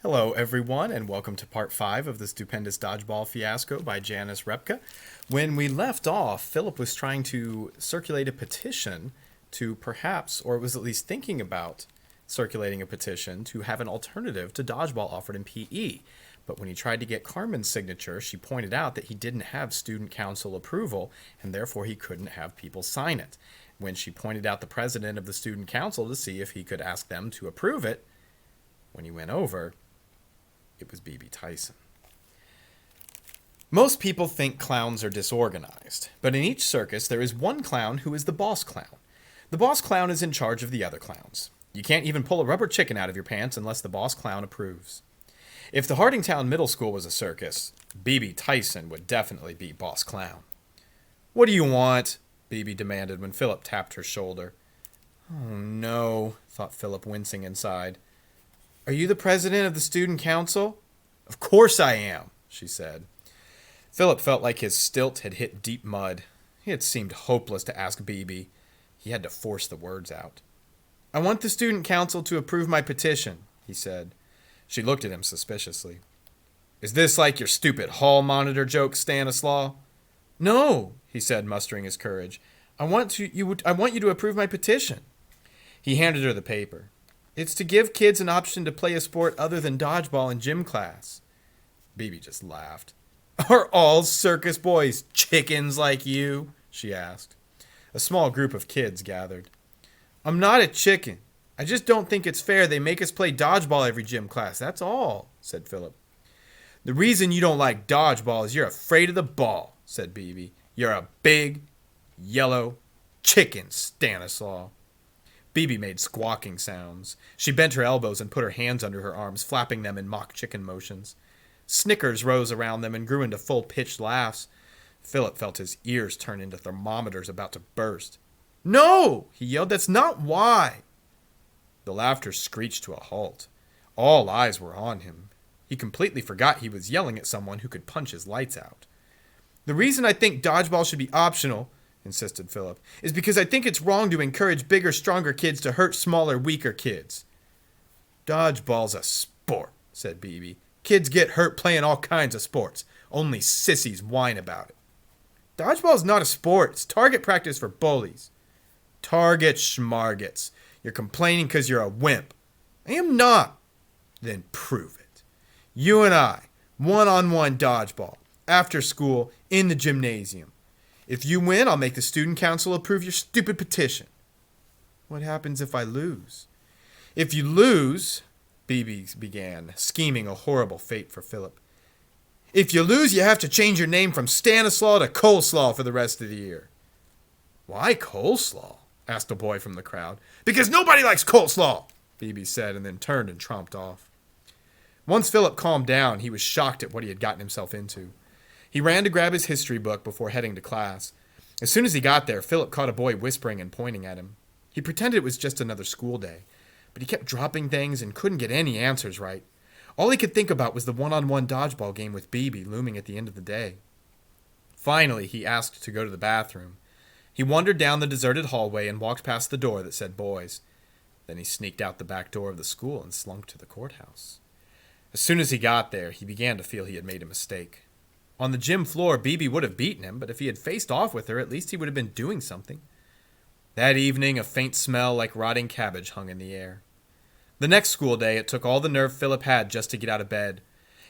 Hello, everyone, and welcome to part 5 of the Stupendous Dodgeball Fiasco by Janice Repka. When we left off, Philip was trying to circulate a petition to perhaps, or was at least thinking about circulating a petition to have an alternative to dodgeball offered in PE. But when he tried to get Carmen's signature, she pointed out that he didn't have student council approval, and therefore he couldn't have people sign it. When she pointed out the president of the student council to see if he could ask them to approve it, when he went over, it was B.B. Tyson. Most people think clowns are disorganized, but in each circus there is one clown who is the boss clown. The boss clown is in charge of the other clowns. You can't even pull a rubber chicken out of your pants unless the boss clown approves. If the Hardingtown Middle School was a circus, B.B. Tyson would definitely be boss clown. "What do you want?" B.B. demanded when Philip tapped her shoulder. "Oh no," thought Philip, wincing inside. "Are you the president of the student council?" "Of course I am," she said. Philip felt like his stilt had hit deep mud. It seemed hopeless to ask B.B. He had to force the words out. "I want the student council to approve my petition," he said. She looked at him suspiciously. "Is this like your stupid hall monitor joke, Stanislaw?" "No," he said, mustering his courage. I want you to approve my petition." He handed her the paper. "It's to give kids an option to play a sport other than dodgeball in gym class." B.B. just laughed. "Are all circus boys chickens like you?" she asked. A small group of kids gathered. "I'm not a chicken. I just don't think it's fair they make us play dodgeball every gym class, that's all," said Philip. "The reason you don't like dodgeball is you're afraid of the ball," said B.B. "You're a big, yellow chicken, Stanislaw." B.B. made squawking sounds. She bent her elbows and put her hands under her arms, flapping them in mock chicken motions. Snickers rose around them and grew into full-pitched laughs. Philip felt his ears turn into thermometers about to burst. "No!" he yelled. "That's not why." The laughter screeched to a halt. All eyes were on him. He completely forgot he was yelling at someone who could punch his lights out. "The reason I think dodgeball should be optional," insisted Philip, "is because I think it's wrong to encourage bigger, stronger kids to hurt smaller, weaker kids." "Dodgeball's a sport," said B.B. "Kids get hurt playing all kinds of sports. Only sissies whine about it." "Dodgeball's not a sport. It's target practice for bullies." "Target schmargets. You're complaining because you're a wimp." "I am not." "Then prove it. You and I, one-on-one dodgeball, after school, in the gymnasium. If you win, I'll make the student council approve your stupid petition." "What happens if I lose?" "If you lose," B.B. began, scheming a horrible fate for Philip. "If you lose, you have to change your name from Stanislaw to Coleslaw for the rest of the year." "Why coleslaw?" asked a boy from the crowd. "Because nobody likes coleslaw," B.B. said, and then turned and tromped off. Once Philip calmed down, he was shocked at what he had gotten himself into. He ran to grab his history book before heading to class. As soon as he got there, Philip caught a boy whispering and pointing at him. He pretended it was just another school day, but he kept dropping things and couldn't get any answers right. All he could think about was the one-on-one dodgeball game with B.B. looming at the end of the day. Finally, he asked to go to the bathroom. He wandered down the deserted hallway and walked past the door that said boys. Then he sneaked out the back door of the school and slunk to the courthouse. As soon as he got there, he began to feel he had made a mistake. On the gym floor, B.B. would have beaten him, but if he had faced off with her, at least he would have been doing something. That evening, a faint smell like rotting cabbage hung in the air. The next school day, it took all the nerve Philip had just to get out of bed.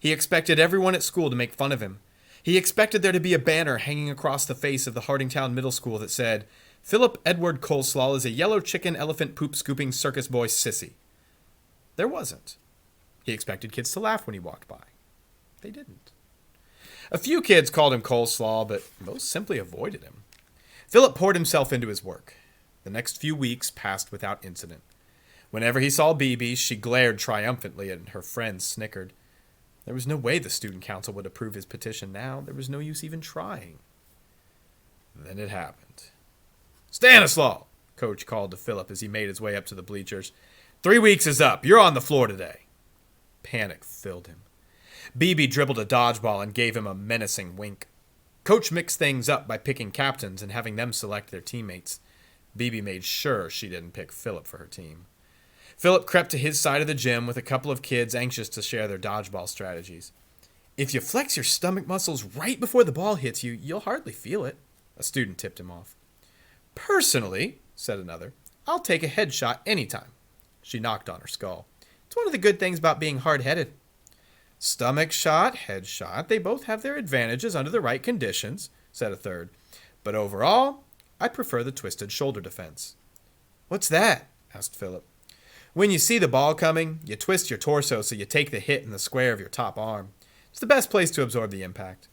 He expected everyone at school to make fun of him. He expected there to be a banner hanging across the face of the Hardingtown Middle School that said, "Philip Edward Coleslaw is a yellow chicken elephant poop scooping circus boy sissy." There wasn't. He expected kids to laugh when he walked by. They didn't. A few kids called him Coleslaw, but most simply avoided him. Philip poured himself into his work. The next few weeks passed without incident. Whenever he saw B.B., she glared triumphantly and her friends snickered. There was no way the student council would approve his petition now. There was no use even trying. Then it happened. "Stanislaw," Coach called to Philip as he made his way up to the bleachers. 3 weeks is up. You're on the floor today." Panic filled him. B.B. dribbled a dodgeball and gave him a menacing wink. Coach mixed things up by picking captains and having them select their teammates. B.B. made sure she didn't pick Philip for her team. Philip crept to his side of the gym with a couple of kids anxious to share their dodgeball strategies. If you flex your stomach muscles right before the ball hits you, you'll hardly feel it, a student tipped him off. Personally, said another, I'll take a headshot anytime. She knocked on her skull. It's one of the good things about being hard-headed. Stomach shot, head shot, they both have their advantages under the right conditions, said a third. But overall, I prefer the twisted shoulder defense. What's that? Asked Philip. When you see the ball coming, you twist your torso so you take the hit in the square of your top arm. It's the best place to absorb the impact.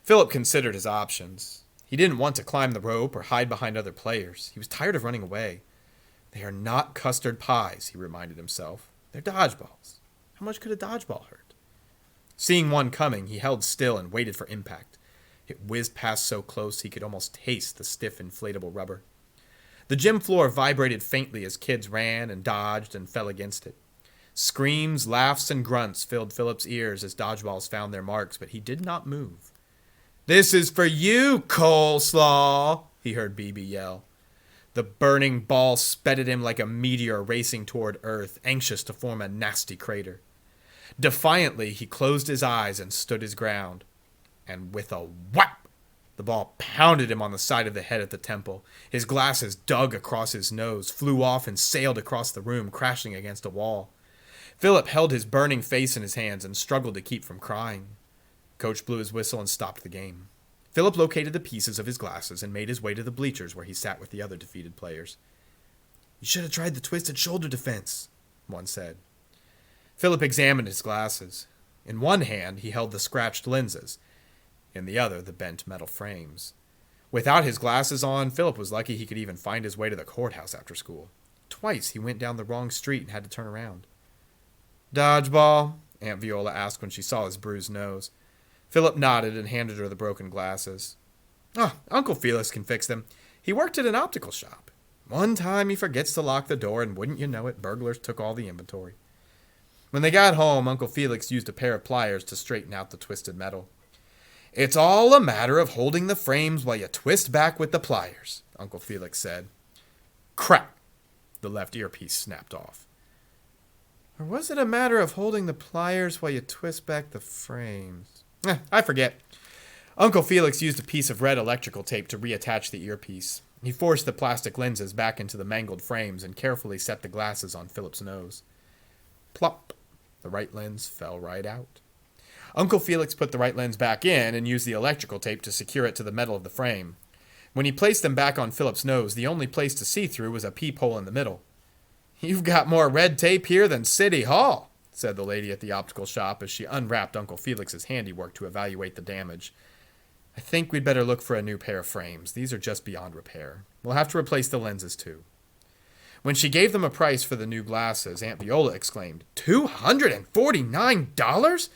Philip considered his options. He didn't want to climb the rope or hide behind other players. He was tired of running away. They are not custard pies, he reminded himself. They're dodgeballs. How much could a dodgeball hurt? Seeing one coming, he held still and waited for impact. It whizzed past so close he could almost taste the stiff inflatable rubber. The gym floor vibrated faintly as kids ran and dodged and fell against it. Screams, laughs, and grunts filled Philip's ears as dodgeballs found their marks, but he did not move. This is for you, coleslaw, he heard BB yell. The burning ball sped at him like a meteor racing toward Earth, anxious to form a nasty crater. Defiantly, he closed his eyes and stood his ground. And with a whap, the ball pounded him on the side of the head at the temple. His glasses dug across his nose, flew off, and sailed across the room, crashing against a wall. Philip held his burning face in his hands and struggled to keep from crying. Coach blew his whistle and stopped the game. Philip located the pieces of his glasses and made his way to the bleachers where he sat with the other defeated players. You should have tried the twisted shoulder defense, one said. Philip examined his glasses. In one hand, he held the scratched lenses. In the other, the bent metal frames. Without his glasses on, Philip was lucky he could even find his way to the courthouse after school. Twice he went down the wrong street and had to turn around. Dodgeball? Aunt Viola asked when she saw his bruised nose. Philip nodded and handed her the broken glasses. Oh, Uncle Felix can fix them. He worked at an optical shop. One time he forgets to lock the door, and wouldn't you know it, burglars took all the inventory. When they got home, Uncle Felix used a pair of pliers to straighten out the twisted metal. It's all a matter of holding the frames while you twist back with the pliers, Uncle Felix said. Crack! The left earpiece snapped off. Or was it a matter of holding the pliers while you twist back the frames? I forget. Uncle Felix used a piece of red electrical tape to reattach the earpiece. He forced the plastic lenses back into the mangled frames and carefully set the glasses on Philip's nose. Plop! The right lens fell right out. Uncle Felix put the right lens back in and used the electrical tape to secure it to the metal of the frame. When he placed them back on Philip's nose, the only place to see through was a peephole in the middle. You've got more red tape here than City Hall, said the lady at the optical shop as she unwrapped Uncle Felix's handiwork to evaluate the damage. I think we'd better look for a new pair of frames. These are just beyond repair. We'll have to replace the lenses, too. When she gave them a price for the new glasses, Aunt Viola exclaimed, $249?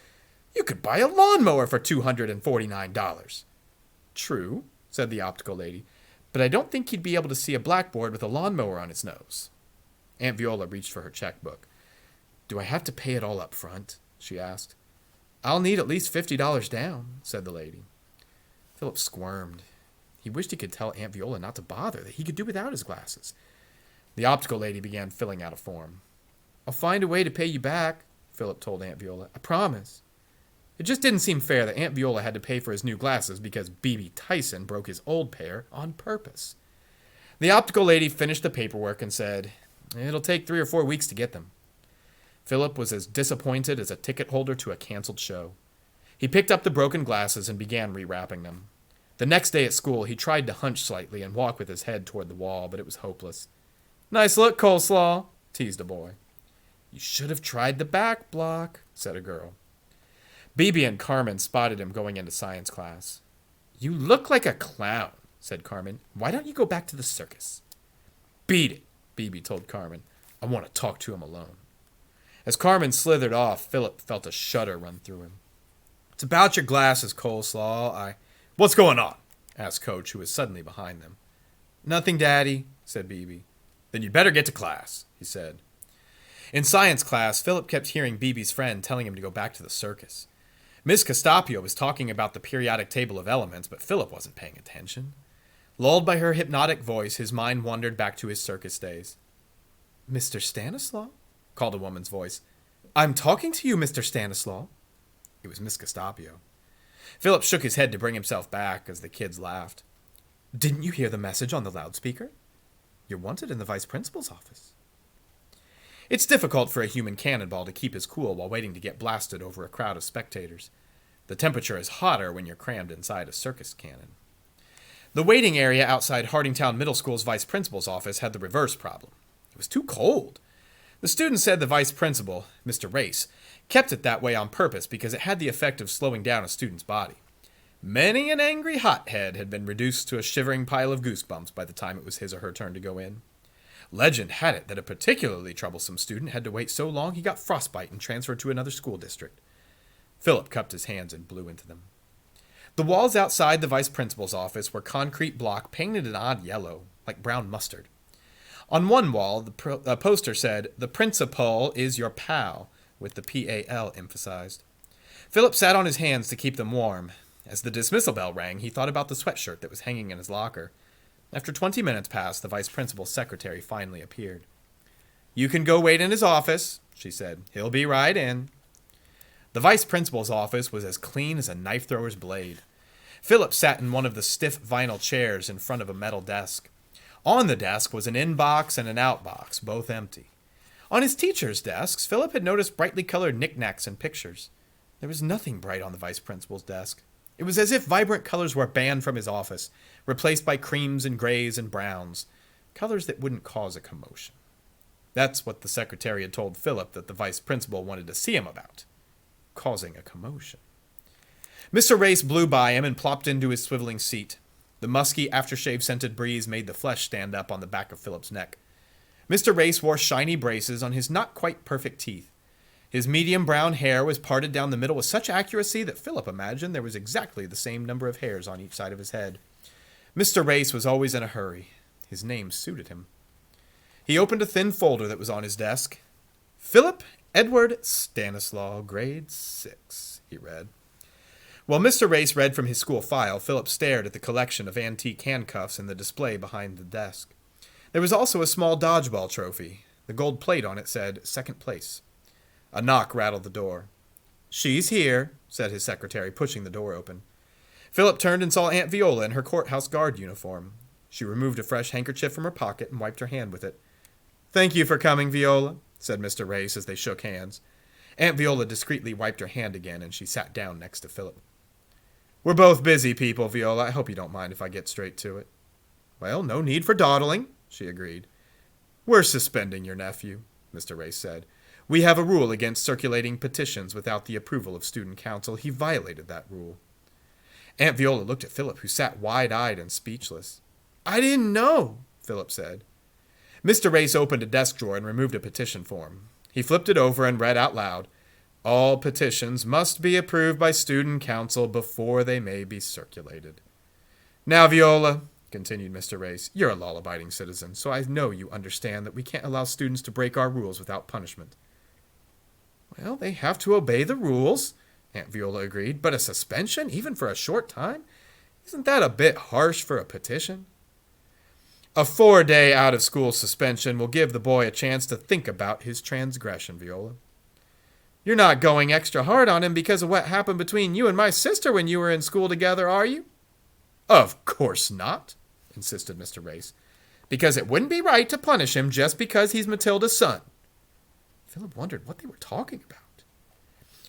You could buy a lawnmower for $249. True, said the optical lady, but I don't think he'd be able to see a blackboard with a lawnmower on his nose. Aunt Viola reached for her checkbook. Do I have to pay it all up front? She asked. I'll need at least $50 down, said the lady. Philip squirmed. He wished he could tell Aunt Viola not to bother, that he could do without his glasses. The optical lady began filling out a form. I'll find a way to pay you back, Philip told Aunt Viola. I promise. It just didn't seem fair that Aunt Viola had to pay for his new glasses because B.B. Tyson broke his old pair on purpose. The optical lady finished the paperwork and said, It'll take 3 or 4 weeks to get them. Philip was as disappointed as a ticket holder to a canceled show. He picked up the broken glasses and began rewrapping them. The next day at school, he tried to hunch slightly and walk with his head toward the wall, but it was hopeless. Nice look, Coleslaw, teased a boy. You should have tried the back block, said a girl. Bibi and Carmen spotted him going into science class. You look like a clown, said Carmen. Why don't you go back to the circus? Beat it, Bibi told Carmen. I want to talk to him alone. As Carmen slithered off, Philip felt a shudder run through him. It's about your glasses, Coleslaw. What's going on? Asked Coach, who was suddenly behind them. Nothing, Daddy, said Bibi. Then you'd better get to class, he said. In science class, Philip kept hearing Bibi's friend telling him to go back to the circus. Miss Costapio was talking about the periodic table of elements, but Philip wasn't paying attention. Lulled by her hypnotic voice, his mind wandered back to his circus days. Mr. Stanislaw, called a woman's voice. I'm talking to you, Mr. Stanislaw. It was Miss Gestapio. Philip shook his head to bring himself back as the kids laughed. Didn't you hear the message on the loudspeaker? You're wanted in the vice principal's office. It's difficult for a human cannonball to keep his cool while waiting to get blasted over a crowd of spectators. The temperature is hotter when you're crammed inside a circus cannon. The waiting area outside Hardingtown Middle School's vice principal's office had the reverse problem. It was too cold. The students said the vice principal, Mr. Race, kept it that way on purpose because it had the effect of slowing down a student's body. Many an angry hothead had been reduced to a shivering pile of goosebumps by the time it was his or her turn to go in. Legend had it that a particularly troublesome student had to wait so long he got frostbite and transferred to another school district. Philip cupped his hands and blew into them. The walls outside the vice principal's office were concrete block painted an odd yellow, like brown mustard. On one wall, the poster said, "The principal is your pal," with the P-A-L emphasized. Philip sat on his hands to keep them warm. As the dismissal bell rang, he thought about the sweatshirt that was hanging in his locker. After 20 minutes passed, the vice principal's secretary finally appeared. "You can go wait in his office," she said. "He'll be right in." The vice principal's office was as clean as a knife thrower's blade. Philip sat in one of the stiff vinyl chairs in front of a metal desk. On the desk was an inbox and an outbox, both empty. On his teacher's desks, Philip had noticed brightly colored knickknacks and pictures. There was nothing bright on the vice principal's desk. It was as if vibrant colors were banned from his office, replaced by creams and grays and browns, colors that wouldn't cause a commotion. That's what the secretary had told Philip that the vice principal wanted to see him about, causing a commotion. Mr. Race blew by him and plopped into his swiveling seat. The musky, aftershave-scented breeze made the flesh stand up on the back of Philip's neck. Mr. Race wore shiny braces on his not-quite-perfect teeth. His medium brown hair was parted down the middle with such accuracy that Philip imagined there was exactly the same number of hairs on each side of his head. Mr. Race was always in a hurry. His name suited him. He opened a thin folder that was on his desk. "Philip Edward Stanislaw, grade 6, he read. While Mr. Race read from his school file, Philip stared at the collection of antique handcuffs in the display behind the desk. There was also a small dodgeball trophy. The gold plate on it said, "Second place." A knock rattled the door. "She's here," said his secretary, pushing the door open. Philip turned and saw Aunt Viola in her courthouse guard uniform. She removed a fresh handkerchief from her pocket and wiped her hand with it. "Thank you for coming, Viola," said Mr. Race as they shook hands. Aunt Viola discreetly wiped her hand again, and she sat down next to Philip. "We're both busy people, Viola. I hope you don't mind if I get straight to it." "Well, no need for dawdling," she agreed. "We're suspending your nephew," Mr. Race said. "We have a rule against circulating petitions without the approval of student council. He violated that rule." Aunt Viola looked at Philip, who sat wide-eyed and speechless. "I didn't know," Philip said. Mr. Race opened a desk drawer and removed a petition form. He flipped it over and read out loud, "All petitions must be approved by student council before they may be circulated." "Now, Viola," continued Mr. Race, "you're a law-abiding citizen, so I know you understand that we can't allow students to break our rules without punishment." "Well, they have to obey the rules," Aunt Viola agreed, "but a suspension, even for a short time? Isn't that a bit harsh for a petition?" "A 4-day out-of-school suspension will give the boy a chance to think about his transgression, Viola." "You're not going extra hard on him because of what happened between you and my sister when you were in school together, are you?" "Of course not," insisted Mr. Race, "because it wouldn't be right to punish him just because he's Matilda's son." Philip wondered what they were talking about.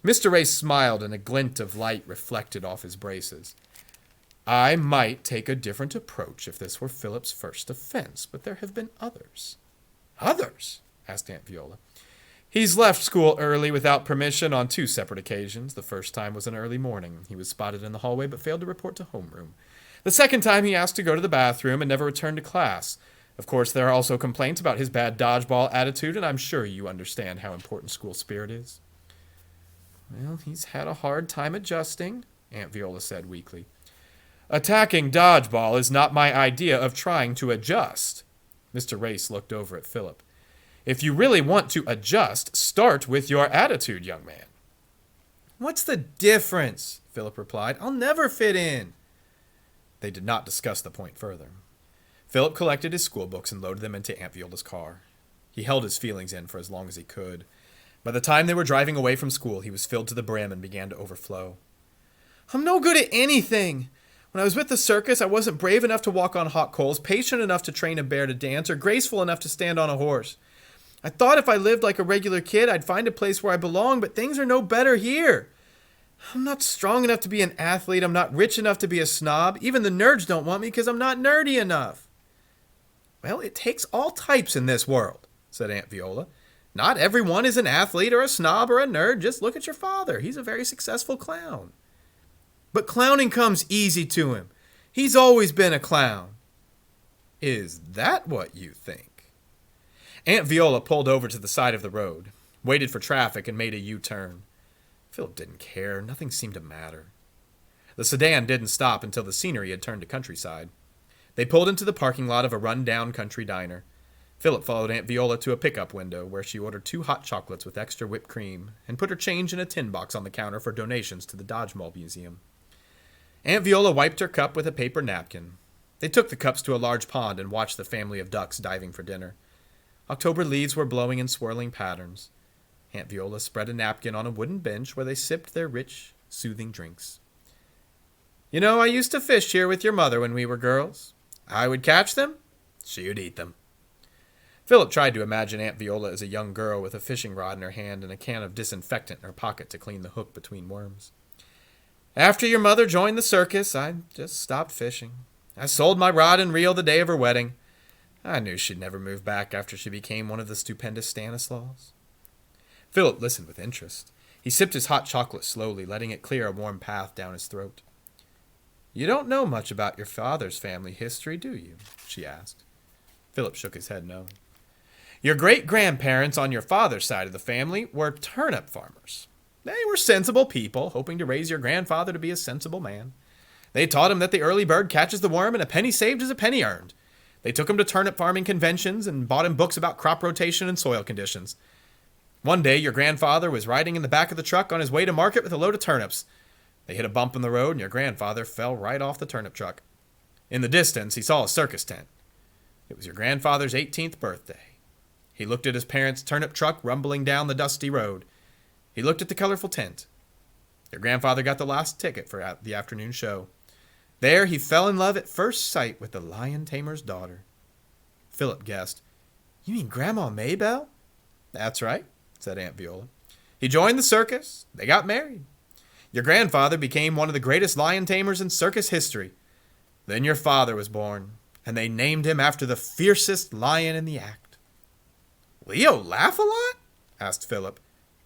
Mr. Race smiled, and a glint of light reflected off his braces. "I might take a different approach if this were Philip's first offense, but there have been others." "Others?" asked Aunt Viola. "He's left school early without permission on 2 separate occasions. The first time was an early morning. He was spotted in the hallway but failed to report to homeroom. The second time he asked to go to the bathroom and never returned to class. Of course, there are also complaints about his bad dodgeball attitude, and I'm sure you understand how important school spirit is." "Well, he's had a hard time adjusting," Aunt Viola said weakly. "Attacking dodgeball is not my idea of trying to adjust." Mr. Race looked over at Philip. "If you really want to adjust, start with your attitude, young man." "What's the difference?" Philip replied. "I'll never fit in." They did not discuss the point further. Philip collected his school books and loaded them into Aunt Viola's car. He held his feelings in for as long as he could. By the time they were driving away from school, he was filled to the brim and began to overflow. I'm no good at anything. When I was with the circus, I wasn't brave enough to walk on hot coals, patient enough to train a bear to dance, or graceful enough to stand on a horse. I thought if I lived like a regular kid, I'd find a place where I belong, but things are no better here. I'm not strong enough to be an athlete. I'm not rich enough to be a snob. Even the nerds don't want me because I'm not nerdy enough. Well, it takes all types in this world, said Aunt Viola. Not everyone is an athlete or a snob or a nerd. Just look at your father. He's a very successful clown. But clowning comes easy to him. He's always been a clown. Is that what you think? Aunt Viola pulled over to the side of the road, waited for traffic, and made a U-turn. Philip didn't care. Nothing seemed to matter. The sedan didn't stop until the scenery had turned to countryside. They pulled into the parking lot of a run-down country diner. Philip followed Aunt Viola to a pickup window where she ordered 2 hot chocolates with extra whipped cream and put her change in a tin box on the counter for donations to the Dodgeball Museum. Aunt Viola wiped her cup with a paper napkin. They took the cups to a large pond and watched the family of ducks diving for dinner. October leaves were blowing in swirling patterns. Aunt Viola spread a napkin on a wooden bench where they sipped their rich, soothing drinks. You know, I used to fish here with your mother when we were girls. I would catch them, she would eat them. Philip tried to imagine Aunt Viola as a young girl with a fishing rod in her hand and a can of disinfectant in her pocket to clean the hook between worms. After your mother joined the circus, I just stopped fishing. I sold my rod and reel the day of her wedding. I knew she'd never move back after she became one of the stupendous Stanislaus. Philip listened with interest. He sipped his hot chocolate slowly, letting it clear a warm path down his throat. You don't know much about your father's family history, do you? She asked. Philip shook his head no. Your great-grandparents on your father's side of the family were turnip farmers. They were sensible people, hoping to raise your grandfather to be a sensible man. They taught him that the early bird catches the worm and a penny saved is a penny earned. They took him to turnip farming conventions and bought him books about crop rotation and soil conditions. One day, your grandfather was riding in the back of the truck on his way to market with a load of turnips. They hit a bump in the road and your grandfather fell right off the turnip truck. In the distance, he saw a circus tent. It was your grandfather's 18th birthday. He looked at his parents' turnip truck rumbling down the dusty road. He looked at the colorful tent. Your grandfather got the last ticket for the afternoon show. There he fell in love at first sight with the lion tamer's daughter. Philip guessed, You mean Grandma Maybelle? That's right, said Aunt Viola. He joined the circus. They got married. Your grandfather became one of the greatest lion tamers in circus history. Then your father was born, and they named him after the fiercest lion in the act. Leo Laugh-A-Lot? Asked Philip.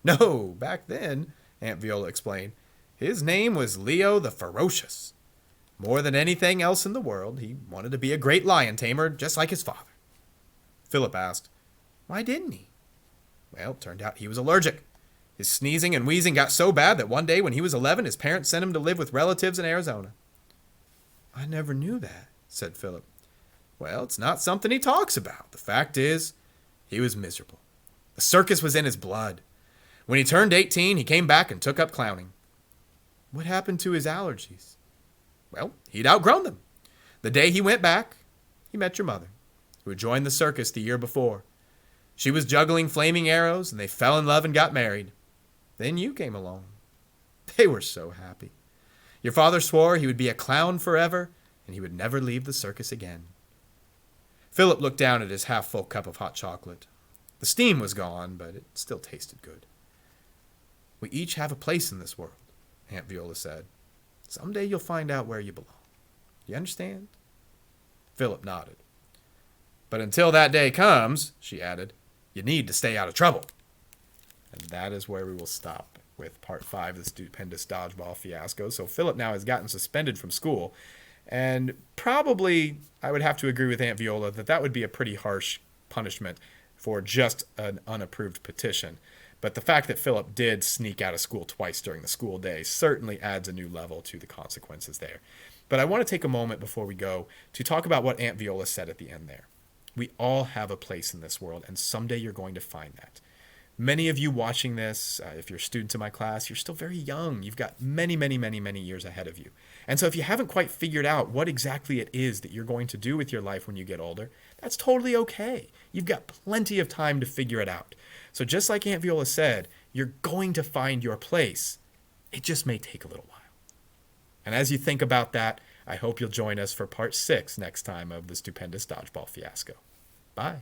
No, back then, Aunt Viola explained. His name was Leo the Ferocious. More than anything else in the world, he wanted to be a great lion tamer just like his father. Philip asked, Why didn't he? Well, it turned out he was allergic. His sneezing and wheezing got so bad that one day when he was 11, his parents sent him to live with relatives in Arizona. I never knew that, said Philip. Well, it's not something he talks about. The fact is, he was miserable. The circus was in his blood. When he turned 18, he came back and took up clowning. What happened to his allergies? Well, he'd outgrown them. The day he went back, he met your mother, who had joined the circus the year before. She was juggling flaming arrows, and they fell in love and got married. Then you came along. They were so happy. Your father swore he would be a clown forever, and he would never leave the circus again. Philip looked down at his half-full cup of hot chocolate. The steam was gone, but it still tasted good. We each have a place in this world, Aunt Viola said. Someday you'll find out where you belong. You understand? Philip nodded. But until that day comes, she added, you need to stay out of trouble. And that is where we will stop with part 5 of the Stupendous Dodgeball Fiasco. So Philip now has gotten suspended from school. And probably I would have to agree with Aunt Viola that that would be a pretty harsh punishment for just an unapproved petition. But the fact that Philip did sneak out of school twice during the school day certainly adds a new level to the consequences there. But I want to take a moment before we go to talk about what Aunt Viola said at the end there. We all have a place in this world, and someday you're going to find that. Many of you watching this, if you're students in my class, you're still very young. You've got many, many, many, many years ahead of you. And so if you haven't quite figured out what exactly it is that you're going to do with your life when you get older, that's totally okay. You've got plenty of time to figure it out. So just like Aunt Viola said, you're going to find your place. It just may take a little while. And as you think about that, I hope you'll join us for part 6 next time of the Stupendous Dodgeball Fiasco. Bye.